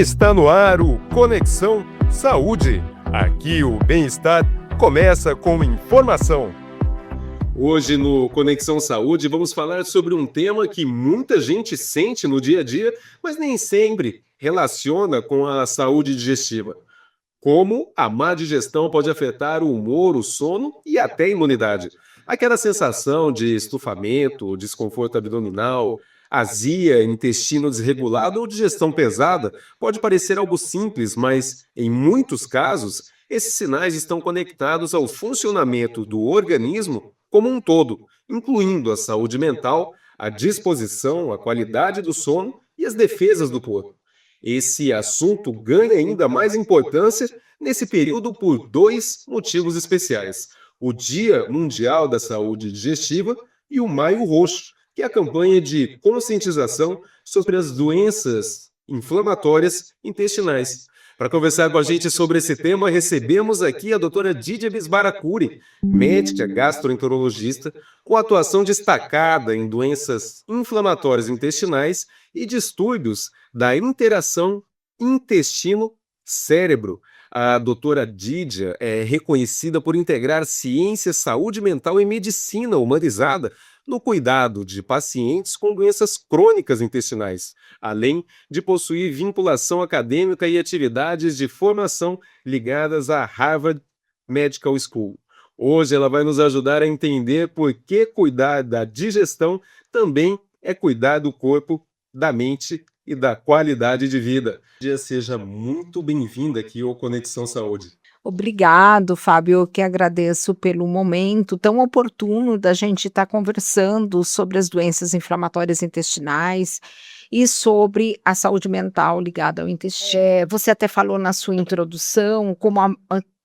Está no ar o Conexão Saúde. Aqui o bem-estar começa com informação. Hoje no Conexão Saúde vamos falar sobre um tema que muita gente sente no dia a dia, mas nem sempre relaciona com a saúde digestiva. Como a má digestão pode afetar o humor, o sono e até a imunidade. Aquela sensação de estufamento, desconforto abdominal, azia, intestino desregulado ou digestão pesada pode parecer algo simples, mas em muitos casos, esses sinais estão conectados ao funcionamento do organismo como um todo, incluindo a saúde mental, a disposição, a qualidade do sono e as defesas do corpo. Esse assunto ganha ainda mais importância nesse período por dois motivos especiais: o Dia Mundial da Saúde Digestiva e o Maio Roxo, que é a campanha de conscientização sobre as doenças inflamatórias intestinais. Para conversar com a gente sobre esse tema, recebemos aqui a doutora Didia Bisbaracuri, médica gastroenterologista, com atuação destacada em doenças inflamatórias intestinais e distúrbios da interação intestino-cérebro. A doutora Didia é reconhecida por integrar ciência, saúde mental e medicina humanizada no cuidado de pacientes com doenças crônicas intestinais, além de possuir vinculação acadêmica e atividades de formação ligadas à Harvard Medical School. Hoje ela vai nos ajudar a entender por que cuidar da digestão também é cuidar do corpo, da mente e da qualidade de vida. Seja muito bem-vinda aqui ao Conexão Saúde. Obrigado, Fábio. Eu que agradeço pelo momento tão oportuno da gente estar conversando sobre as doenças inflamatórias intestinais e sobre a saúde mental ligada ao intestino. Você até falou na sua introdução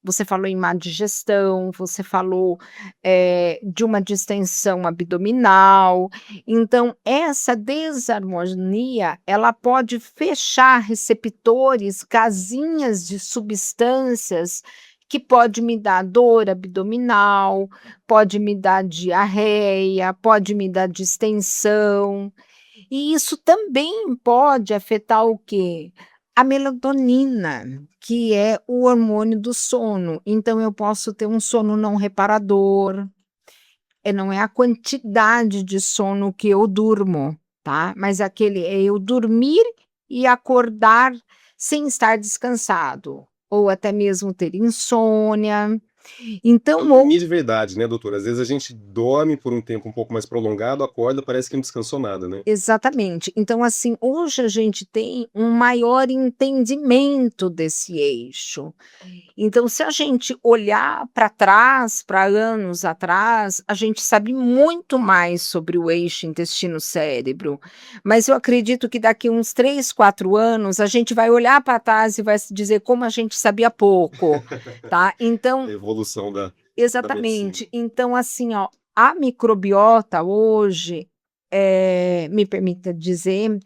você falou em má digestão, você falou de uma distensão abdominal. Então, essa desarmonia, ela pode fechar receptores, casinhas de substâncias que pode me dar dor abdominal, pode me dar diarreia, pode me dar distensão. E isso também pode afetar o quê? A melatonina, que é o hormônio do sono. Então, eu posso ter um sono não reparador. Não é a quantidade de sono que eu durmo, tá? Mas é eu dormir e acordar sem estar descansado, ou até mesmo ter insônia. Então, Dormir de verdade, né, doutora? Às vezes a gente dorme por um tempo um pouco mais prolongado, acorda, parece que não descansou nada, né? exatamente. Então, assim, hoje a gente tem um maior entendimento desse eixo. Então, se a gente olhar para trás, para anos atrás, a gente sabe muito mais sobre o eixo intestino-cérebro. Mas eu acredito que daqui uns 3, 4 anos, a gente vai olhar para trás e vai se dizer como a gente sabia pouco, tá? Então, A evolução da medicina. exatamente. Então, assim, ó, a microbiota hoje, me permita dizer,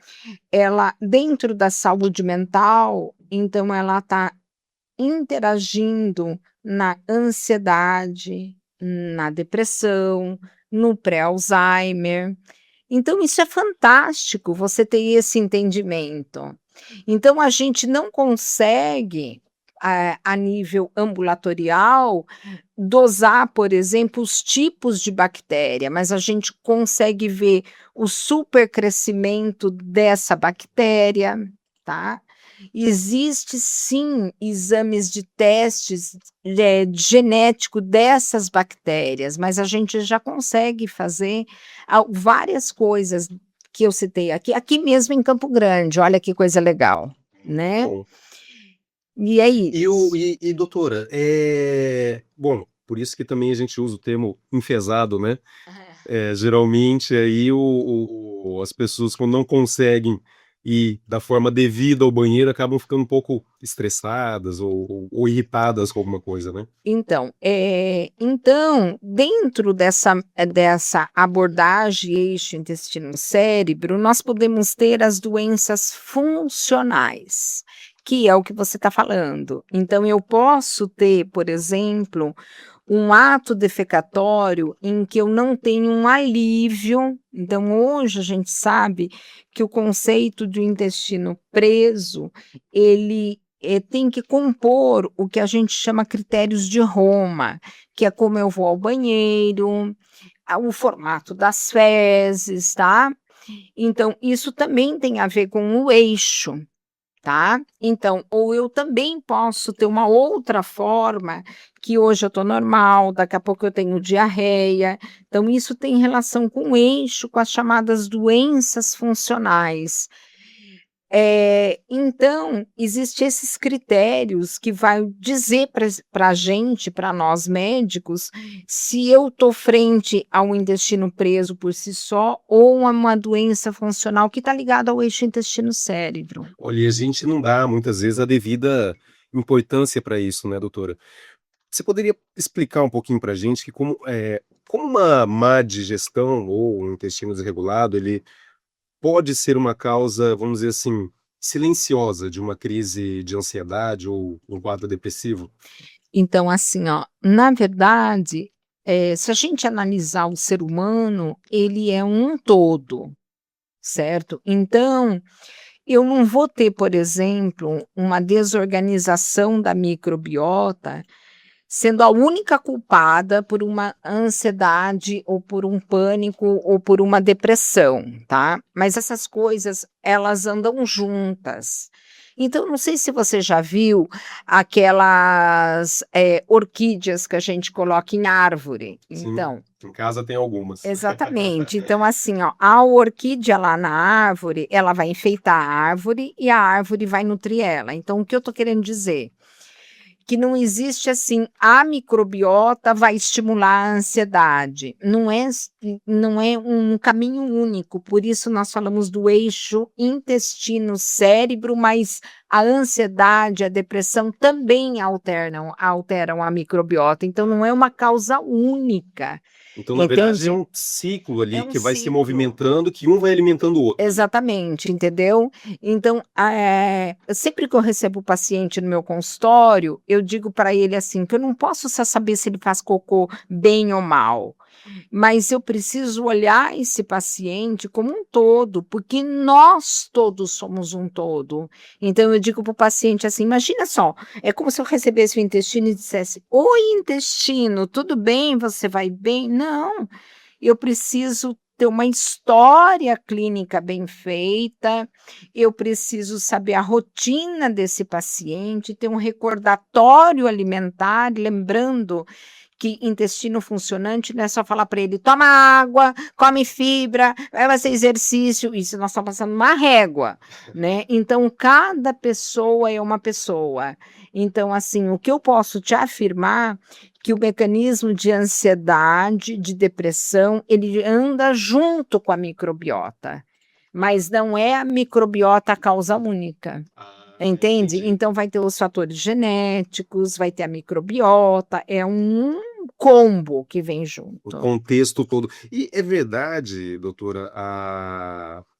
ela, dentro da saúde mental, então ela está interagindo na ansiedade, na depressão, no pré-Alzheimer. Então, isso é fantástico, você ter esse entendimento. Então, a gente não consegue, a nível ambulatorial, dosar, por exemplo, os tipos de bactéria, mas a gente consegue ver o supercrescimento dessa bactéria, tá? Existe sim exames de testes genético dessas bactérias, mas a gente já consegue fazer várias coisas que eu citei aqui mesmo em Campo Grande, olha que coisa legal, né? Bom, E é isso. doutora, bom, por isso que também a gente usa o termo enfesado, né? Geralmente aí as pessoas quando não conseguem ir da forma devida ao banheiro acabam ficando um pouco estressadas ou irritadas com alguma coisa, né? Então, dentro dessa abordagem eixo intestino-cérebro, nós podemos ter as doenças funcionais, que é o que você está falando. Então, eu posso ter, por exemplo, um ato defecatório em que eu não tenho um alívio. Então, hoje a gente sabe que o conceito de intestino preso, ele tem que compor o que a gente chama critérios de Roma, que é como eu vou ao banheiro, o formato das fezes, tá? Então, isso também tem a ver com o eixo. Tá? Então, ou eu também posso ter uma outra forma, que hoje eu estou normal, daqui a pouco eu tenho diarreia. Então, isso tem relação com o eixo, com as chamadas doenças funcionais. Então, existem esses critérios que vai dizer para a gente, para nós médicos, se eu estou frente a um intestino preso por si só ou a uma doença funcional que está ligada ao eixo intestino-cérebro. Olha, e a gente não dá muitas vezes a devida importância para isso, né, doutora? Você poderia explicar um pouquinho para a gente que como uma má digestão ou um intestino desregulado, ele pode ser uma causa, vamos dizer assim, silenciosa de uma crise de ansiedade ou um quadro depressivo? Então, assim, ó, na verdade, se a gente analisar o ser humano, ele é um todo, certo? Então, eu não vou ter, por exemplo, uma desorganização da microbiota sendo a única culpada por uma ansiedade ou por um pânico ou por uma depressão, tá? Mas essas coisas, elas andam juntas. Então, não sei se você já viu aquelas orquídeas que a gente coloca em árvore. Sim, Então, em casa tem algumas. exatamente. Então, assim, ó, a orquídea lá na árvore, ela vai enfeitar a árvore e a árvore vai nutrir ela. Então, o que eu estou querendo dizer? Que não existe assim, a microbiota vai estimular a ansiedade. Não é um caminho único, por isso nós falamos do eixo intestino-cérebro, mas a ansiedade, a depressão também alteram a microbiota, então não é uma causa única, Então, na verdade, é entende? um ciclo É ali um que vai se ciclo. movimentando, que um vai alimentando o outro. Exatamente, entendeu? Então, sempre que eu recebo o paciente no meu consultório, eu digo para ele assim, que eu não posso só saber se ele faz cocô bem ou mal, mas eu preciso olhar esse paciente como um todo, porque nós todos somos um todo. Então, eu digo para o paciente assim, imagina só, é como se eu recebesse o intestino e dissesse, oi, intestino, tudo bem? Você vai bem? Não, eu preciso ter uma história clínica bem feita, eu preciso saber a rotina desse paciente, ter um recordatório alimentar, lembrando que intestino funcionante não é só falar para ele: toma água, come fibra, vai fazer exercício. Isso nós estamos passando uma régua, né? Então, cada pessoa é uma pessoa. Então, assim, o que eu posso te afirmar que o mecanismo de ansiedade, de depressão, ele anda junto com a microbiota, mas não é a microbiota a causa única. Entende? Entendi. Então vai ter os fatores genéticos, vai ter a microbiota, é um combo que vem O junto. contexto todo. E é verdade, doutora,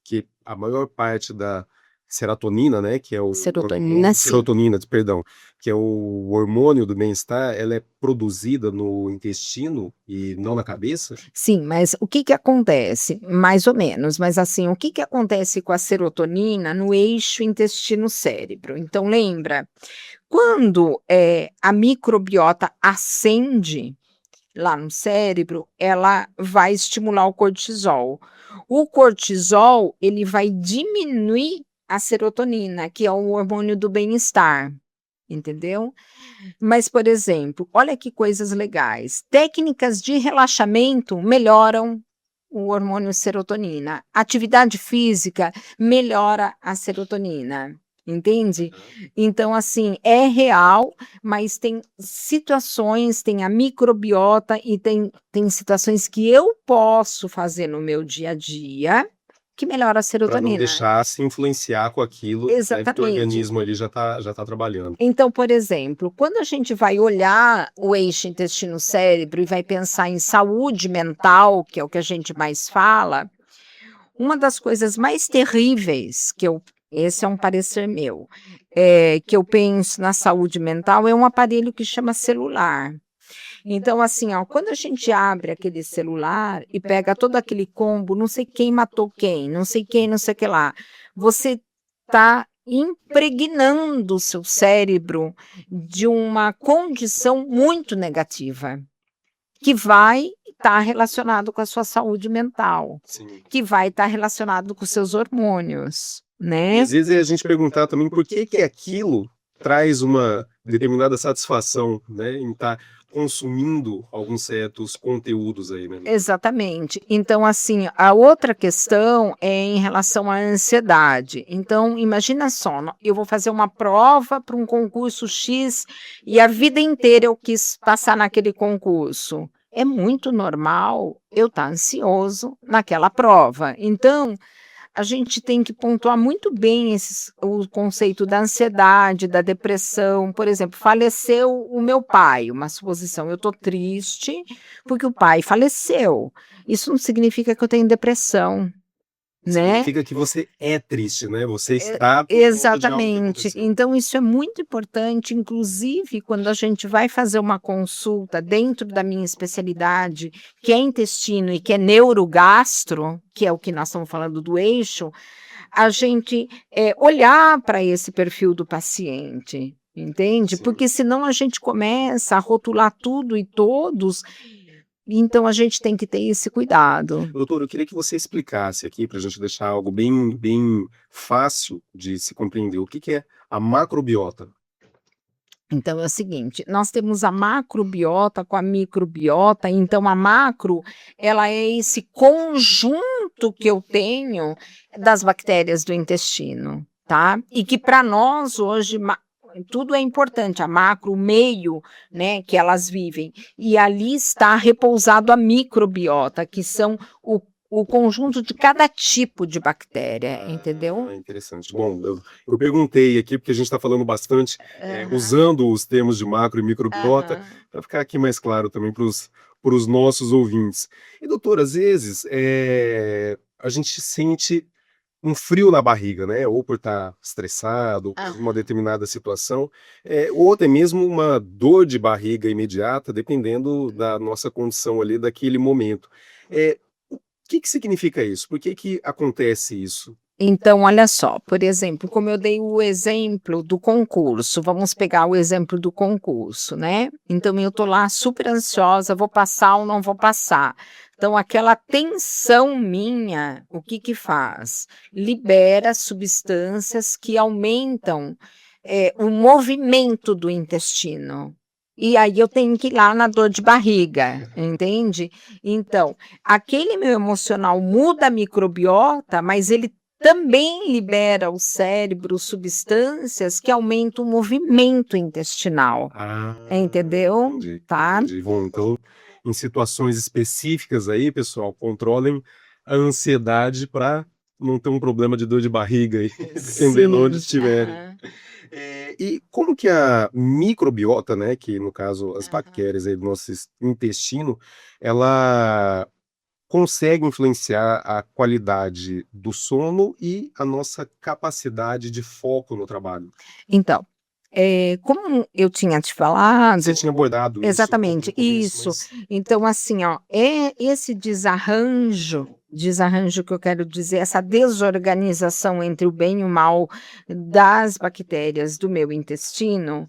que a maior parte da serotonina, né, que é o Serotonina, sim. serotonina, perdão, que é o hormônio do bem-estar, ela é produzida no intestino e não na cabeça? Sim, mas o que que acontece? Mais ou menos, mas assim, o que que acontece com a serotonina no eixo intestino-cérebro? Então lembra, quando, a microbiota ascende lá no cérebro, ela vai estimular o cortisol. O cortisol, ele vai diminuir a serotonina, que é o hormônio do bem-estar, entendeu? Mas, por exemplo, olha que coisas legais. Técnicas de relaxamento melhoram o hormônio serotonina. Atividade física melhora a serotonina. Entende? Então, assim, é real, mas tem situações, tem a microbiota e tem situações que eu posso fazer no meu dia a dia que melhora a Para não serotonina. deixar se influenciar com aquilo, né, que o Exatamente. organismo ali já tá trabalhando. Então, por exemplo, quando a gente vai olhar o eixo intestino-cérebro e vai pensar em saúde mental, que é o que a gente mais fala, uma das coisas mais terríveis esse é um parecer meu, que eu penso na saúde mental é um aparelho que chama celular. Então, assim, ó, quando a gente abre aquele celular e pega todo aquele combo, não sei quem matou quem, não sei quem, não sei o que lá, você está impregnando o seu cérebro de uma condição muito negativa, que vai estar relacionado com a sua saúde mental, Sim. que vai estar relacionado com os seus hormônios, E né? às vezes é a gente perguntar também por que que aquilo traz uma determinada satisfação, né, em estar consumindo alguns certos conteúdos aí, né? Exatamente. Então, assim, a outra questão é em relação à ansiedade. Então, imagina só, eu vou fazer uma prova para um concurso X e a vida inteira eu quis passar naquele concurso. É muito normal eu estar ansioso naquela prova. Então, a gente tem que pontuar muito bem o conceito da ansiedade, da depressão. Por exemplo, faleceu o meu pai, uma suposição. Eu estou triste porque o pai faleceu. Isso não significa que eu tenho depressão, né? Significa que você é triste, né? Você É, está por conta de algo que exatamente. aconteceu. Então, isso é muito importante, inclusive quando a gente vai fazer uma consulta dentro da minha especialidade, que é intestino e que é neurogastro, que é o que nós estamos falando do eixo, a gente olhar para esse perfil do paciente, entende? Sim. Porque senão a gente começa a rotular tudo e todos, então a gente tem que ter esse cuidado. Doutor, eu queria que você explicasse aqui, para a gente deixar algo bem, bem fácil de se compreender, o que que é a macrobiota? Então é o seguinte, nós temos a macrobiota com a microbiota, então a macro, ela é esse conjunto que eu tenho das bactérias do intestino, tá? E que para nós hoje tudo é importante, a macro, o meio, né, que elas vivem. E ali está repousado a microbiota, que são o conjunto de cada tipo de bactéria, entendeu? Interessante. Bom, eu perguntei aqui, porque a gente está falando bastante, usando os termos de macro e microbiota, Aham. para ficar aqui mais claro também para os nossos ouvintes. E, doutor, às vezes a gente sente um frio na barriga, né? Ou por estar estressado, ou por uma Aham. determinada situação, ou até mesmo uma dor de barriga imediata, dependendo da nossa condição ali daquele momento. O que significa isso? Por que que acontece isso? Então, olha só, por exemplo, como eu dei o exemplo do concurso, vamos pegar o exemplo do concurso, né? Então, eu tô lá super ansiosa, vou passar ou não vou passar. Então, aquela tensão minha, o que que faz? Libera substâncias que aumentam o movimento do intestino. E aí eu tenho que ir lá na dor de barriga, entende? Então, aquele meu emocional muda a microbiota, mas ele também libera ao cérebro substâncias que aumentam o movimento intestinal, Ah, entendeu? entendi, Tá? entendi. Bom, então, em situações específicas aí, pessoal, controlem a ansiedade para não ter um problema de dor de barriga aí, dependendo Sim. onde estiverem. Aham. E como que a microbiota, né, que no caso as Aham. bactérias aí do nosso intestino, ela consegue influenciar a qualidade do sono e a nossa capacidade de foco no trabalho? Então, como eu tinha te falado, Você tinha abordado isso um pouco no exatamente, começo, isso. mas Então, assim, ó, é esse desarranjo que eu quero dizer, essa desorganização entre o bem e o mal das bactérias do meu intestino,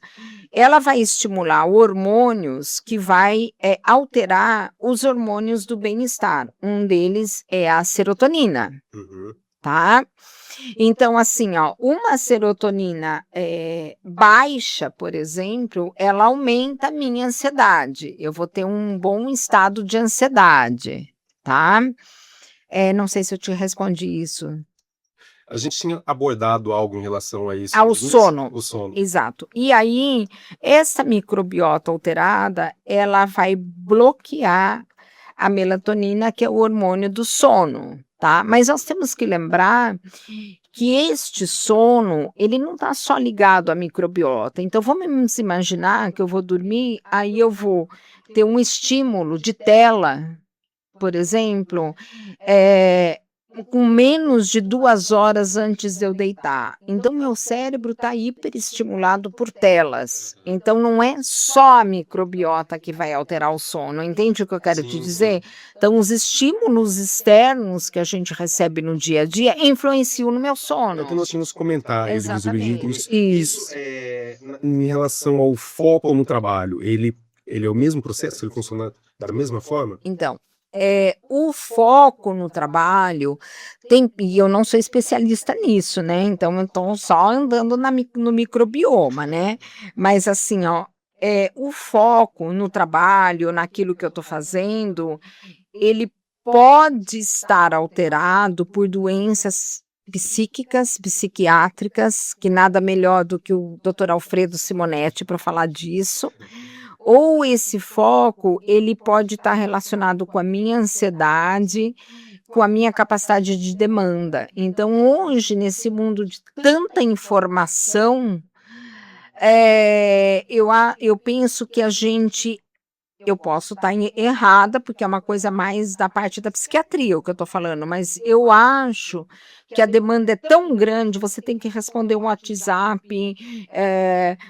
ela vai estimular hormônios que vai alterar os hormônios do bem-estar. Um deles é a serotonina, uhum. tá? Então, assim, ó, uma serotonina baixa, por exemplo, ela aumenta a minha ansiedade. Eu vou ter um bom estado de ansiedade, tá? Não sei se eu te respondi isso. A gente tinha abordado algo em relação a isso Ao no início? sono, O sono. exato. E aí, essa microbiota alterada, ela vai bloquear a melatonina, que é o hormônio do sono, tá? Mas nós temos que lembrar que este sono, ele não está só ligado à microbiota. Então, vamos imaginar que eu vou dormir, aí eu vou ter um estímulo de tela, por exemplo, com menos de 2 horas antes de eu deitar. Então, meu cérebro está hiperestimulado por telas. Então, não é só a microbiota que vai alterar o sono. Entende o que eu quero te Sim, dizer? Então, os estímulos externos que a gente recebe no dia a dia influenciam no meu é o que sono. nós tínhamos comentado ali nos vídeos. Exatamente. Isso, em relação ao foco no trabalho, ele é o mesmo processo? Ele funciona da mesma forma? Então, o foco no trabalho e eu não sou especialista nisso, né, então eu estou só andando no microbioma, né, mas assim, ó, o foco no trabalho, naquilo que eu estou fazendo, ele pode estar alterado por doenças psíquicas, psiquiátricas, que nada melhor do que o doutor Alfredo Simonetti para falar disso, ou esse foco, ele pode estar relacionado com a minha ansiedade, com a minha capacidade de demanda. Então, hoje, nesse mundo de tanta informação, eu penso que eu posso estar errada, porque é uma coisa mais da parte da psiquiatria, o que eu estou falando, mas eu acho que a demanda é tão grande, você tem que responder um WhatsApp,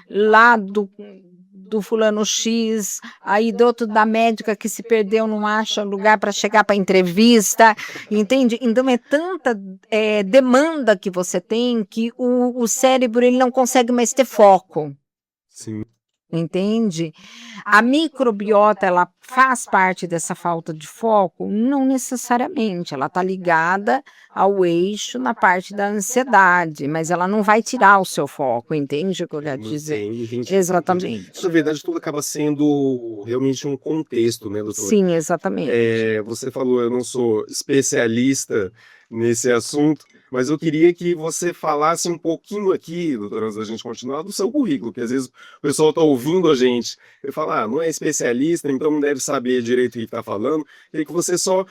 lá do fulano X, aí do outro da médica que se perdeu, não acha lugar para chegar para entrevista, entende? Então é tanta demanda que você tem que o cérebro ele não consegue mais ter foco. Sim. Entende? A microbiota, ela faz parte dessa falta de foco? Não necessariamente, ela está ligada ao eixo na parte da ansiedade, mas ela não vai tirar o seu foco, entende o que eu quero dizer? Entendi. Exatamente. Na verdade, tudo acaba sendo realmente um contexto, né, doutora? Sim, exatamente. Você falou, eu não sou especialista nesse assunto, mas eu queria que você falasse um pouquinho aqui, doutora, antes da gente continuar, do seu currículo, porque às vezes o pessoal está ouvindo a gente e fala, não é especialista, então não deve saber direito o que está falando. Queria que você só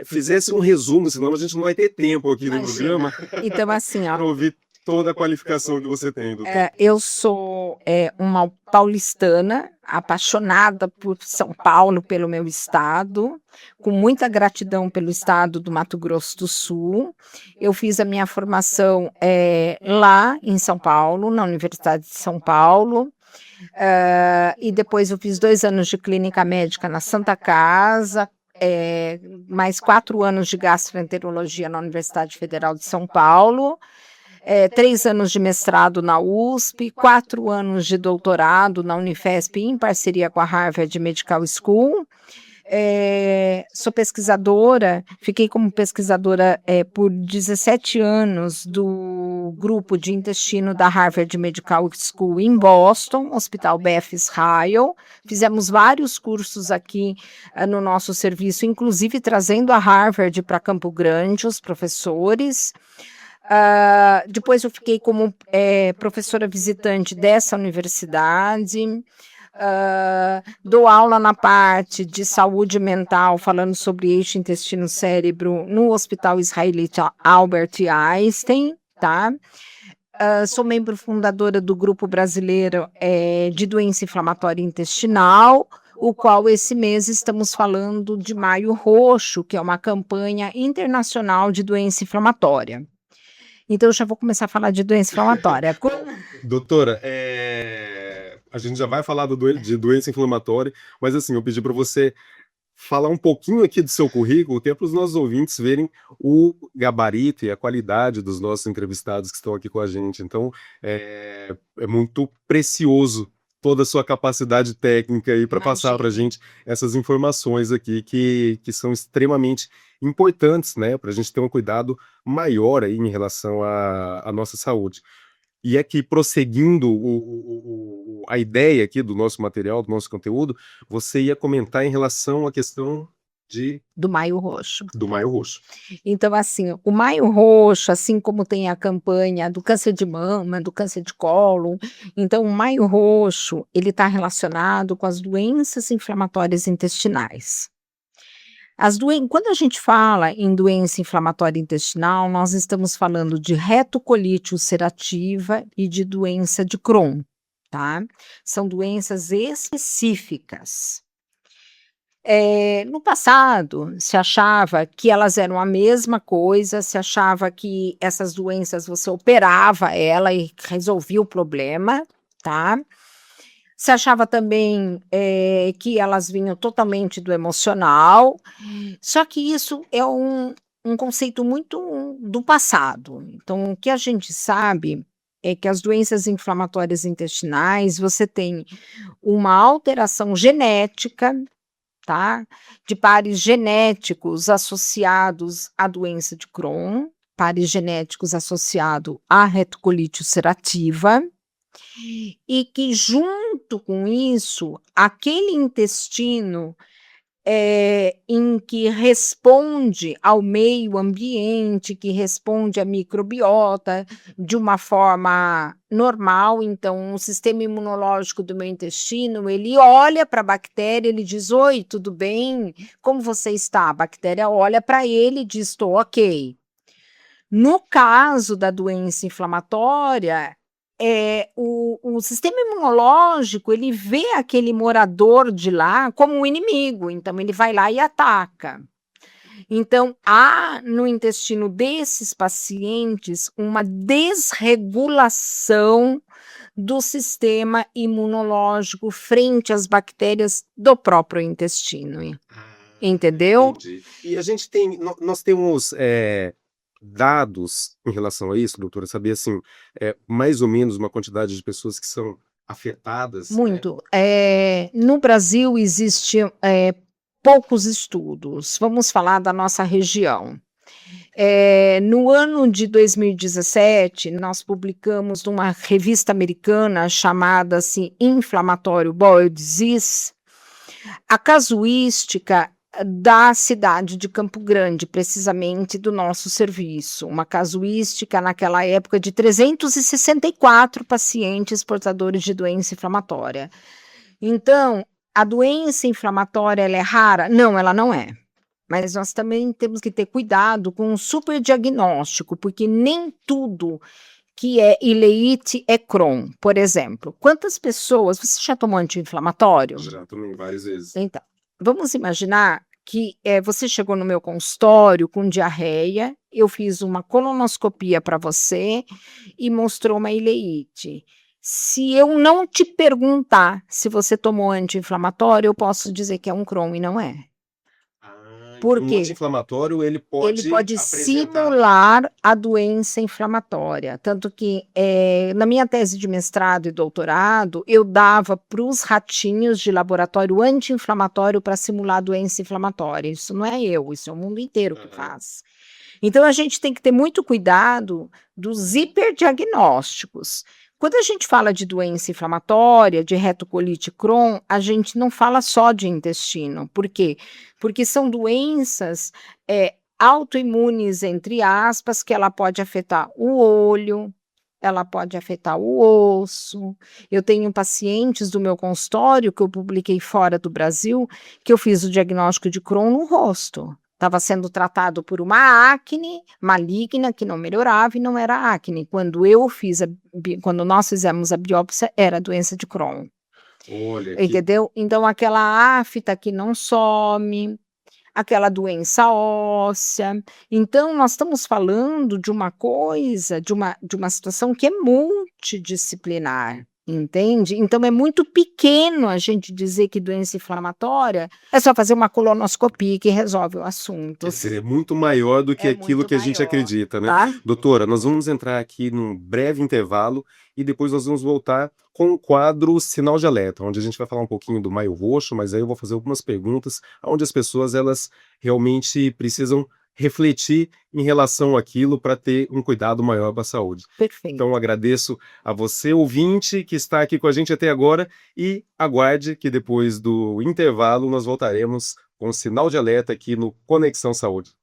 fizesse um resumo, senão a gente não vai ter tempo aqui no programa Então, assim, ó, para ouvir toda a qualificação que você tem, doutora. eu sou uma paulistana, apaixonada por São Paulo, pelo meu estado, com muita gratidão pelo estado do Mato Grosso do Sul. Eu fiz a minha formação lá em São Paulo, na Universidade de São Paulo, e depois eu fiz 2 anos de clínica médica na Santa Casa, mais 4 anos de gastroenterologia na Universidade Federal de São Paulo. 3 anos de mestrado na USP, 4 anos de doutorado na Unifesp em parceria com a Harvard Medical School. Sou pesquisadora, fiquei como pesquisadora por 17 anos do grupo de intestino da Harvard Medical School em Boston, Hospital Beth Israel. Fizemos vários cursos aqui no nosso serviço, inclusive trazendo a Harvard para Campo Grande, os professores. Depois eu fiquei como professora visitante dessa universidade, dou aula na parte de saúde mental, falando sobre eixo intestino-cérebro no Hospital Israelita Albert Einstein, tá? Sou membro fundadora do Grupo Brasileiro de Doença Inflamatória Intestinal, o qual esse mês estamos falando de Maio Roxo, que é uma campanha internacional de doença inflamatória. Então, eu já vou começar a falar de doença inflamatória. Doutora, a gente já vai falar de doença inflamatória, mas assim, eu pedi para você falar um pouquinho aqui do seu currículo, até para os nossos ouvintes verem o gabarito e a qualidade dos nossos entrevistados que estão aqui com a gente. Então, é muito precioso toda a sua capacidade técnica aí para passar para a gente essas informações aqui que são extremamente importantes, né, para a gente ter um cuidado maior aí em relação à nossa saúde. E aqui, prosseguindo a ideia aqui do nosso material, do nosso conteúdo, você ia comentar em relação à questão do Maio Roxo. do Maio Roxo. Então, assim, o Maio Roxo, assim como tem a campanha do câncer de mama, do câncer de colo, então o Maio Roxo, ele está relacionado com as doenças inflamatórias intestinais. Quando a gente fala em doença inflamatória intestinal, nós estamos falando de retocolite ulcerativa e de doença de Crohn, tá? São doenças específicas. No passado, se achava que elas eram a mesma coisa, se achava que essas doenças você operava ela e resolvia o problema, tá. Se achava também, que elas vinham totalmente do emocional, só que isso é um conceito muito do passado. Então, o que a gente sabe é que as doenças inflamatórias intestinais, você tem uma alteração genética, tá, de pares genéticos associados à doença de Crohn, pares genéticos associado à retocolite ulcerativa, e que junto com isso, aquele intestino, em que responde ao meio ambiente, que responde à microbiota de uma forma normal, então o sistema imunológico do meu intestino, ele olha para a bactéria, ele diz: "Oi, tudo bem? Como você está?". A bactéria olha para ele e diz: "Estou ok". No caso da doença inflamatória, o sistema imunológico, ele vê aquele morador de lá como um inimigo, então ele vai lá e ataca. Então, há no intestino desses pacientes uma desregulação do sistema imunológico frente às bactérias do próprio intestino, entendeu? Entendi. E a gente tem nós temos, dados em relação a isso, doutora? Saber, assim, mais ou menos uma quantidade de pessoas que são afetadas, né? Muito. No Brasil existe, poucos estudos. Vamos falar da nossa região. No ano de 2017, nós publicamos numa revista americana chamada, assim, Inflammatory Bowel Disease, a casuística da cidade de Campo Grande, precisamente do nosso serviço. Uma casuística naquela época de 364 pacientes portadores de doença inflamatória. Então, a doença inflamatória, ela é rara? Não, ela não é. Mas nós também temos que ter cuidado com o superdiagnóstico, porque nem tudo que é ileite é Crohn. Por exemplo, quantas pessoas você já tomou anti-inflamatório? Já tomei várias vezes. Então, vamos imaginar que, você chegou no meu consultório com diarreia, eu fiz uma colonoscopia para você e mostrou uma ileite. Se eu não te perguntar se você tomou anti-inflamatório, eu posso dizer que é um Crohn e não é. Por Então o quê? anti-inflamatório, ele Ele pode pode apresentar. simular a doença inflamatória, tanto que, na minha tese de mestrado e doutorado, eu dava para os ratinhos de laboratório anti-inflamatório para simular a doença inflamatória. Isso não é eu, isso é o mundo inteiro que Aham. faz. Então a gente tem que ter muito cuidado dos hiperdiagnósticos. Quando a gente fala de doença inflamatória, de retocolite Crohn, a gente não fala só de intestino. Por quê? Porque são doenças, autoimunes, entre aspas, que ela pode afetar o olho, ela pode afetar o osso. Eu tenho pacientes do meu consultório, que eu publiquei fora do Brasil, que eu fiz o diagnóstico de Crohn no rosto. Estava sendo tratado por uma acne maligna que não melhorava e não era acne. Quando nós fizemos a biópsia, era doença de Crohn. Olha que Entendeu? Então aquela afta que não some, aquela doença óssea. Então nós estamos falando de uma coisa, de uma situação que é multidisciplinar, entende? Então é muito pequeno a gente dizer que doença inflamatória é só fazer uma colonoscopia que resolve o assunto. quer dizer, é muito maior do que É aquilo muito que a gente maior, acredita, né? tá? Doutora, nós vamos entrar aqui num breve intervalo e depois nós vamos voltar com o quadro Sinal de Alerta, onde a gente vai falar um pouquinho do Maio Roxo, mas aí eu vou fazer algumas perguntas onde as pessoas elas realmente precisam refletir em relação àquilo para ter um cuidado maior para a saúde. Perfeito. Então, eu agradeço a você, ouvinte, que está aqui com a gente até agora e aguarde que depois do intervalo nós voltaremos com o Sinal de Alerta aqui no Conexão Saúde.